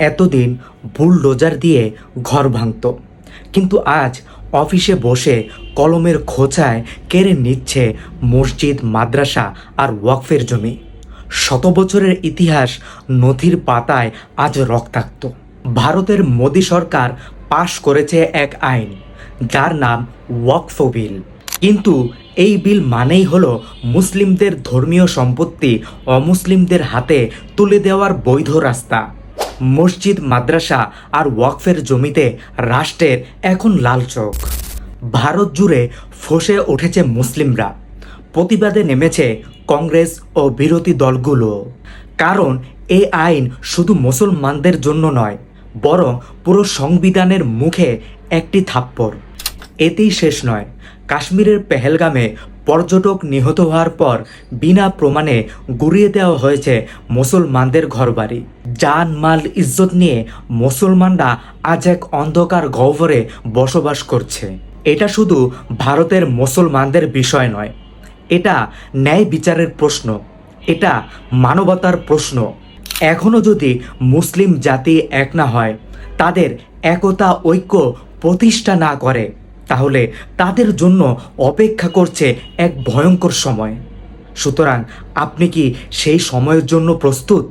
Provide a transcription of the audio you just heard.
এতদিন বুলডোজার দিয়ে ঘর ভাঙত, কিন্তু আজ অফিসে বসে কলমের খোঁচায় কেড়ে নিচ্ছে মসজিদ, মাদ্রাসা আর ওয়াকফের জমি। শত বছরের ইতিহাস নথির পাতায় আজ রক্তাক্ত। ভারতের মোদী সরকার পাশ করেছে এক আইন, যার নাম ওয়াকফ বিল। কিন্তু এই বিল মানেই হলো মুসলিমদের ধর্মীয় সম্পত্তি অমুসলিমদের হাতে তুলে দেওয়ার বৈধ রাস্তা। মসজিদ, মাদ্রাসা আর ওয়াকফের জমিতে রাষ্ট্রের এখন লাল চোখ। ভারত জুড়ে ফসে উঠেছে মুসলিমরা, প্রতিবাদে নেমেছে কংগ্রেস ও বিরোধী দলগুলো। কারণ এই আইন শুধু মুসলমানদের জন্য নয়, বরং পুরো সংবিধানের মুখে একটি থাপ্পড়। এতেই শেষ নয়, কাশ্মীরের পেহেলগামে পর্যটক নিহত হওয়ার পর বিনা প্রমাণে গুড়িয়ে দেওয়া হয়েছে মুসলমানদের ঘরবাড়ি। জান, মাল, ইজ্জত নিয়ে মুসলমানরা আজ এক অন্ধকার গহ্বরে বসবাস করছে। এটা শুধু ভারতের মুসলমানদের বিষয় নয়, এটা ন্যায় বিচারের প্রশ্ন, এটা মানবতার প্রশ্ন। এখনও যদি মুসলিম জাতি এক না হয়, তাদের একতা, ঐক্য প্রতিষ্ঠা না করে, তাহলে তাদের জন্য অপেক্ষা করছে এক ভয়ঙ্কর সময়। সুতরাং আপনি কি সেই সময়ের জন্য প্রস্তুত?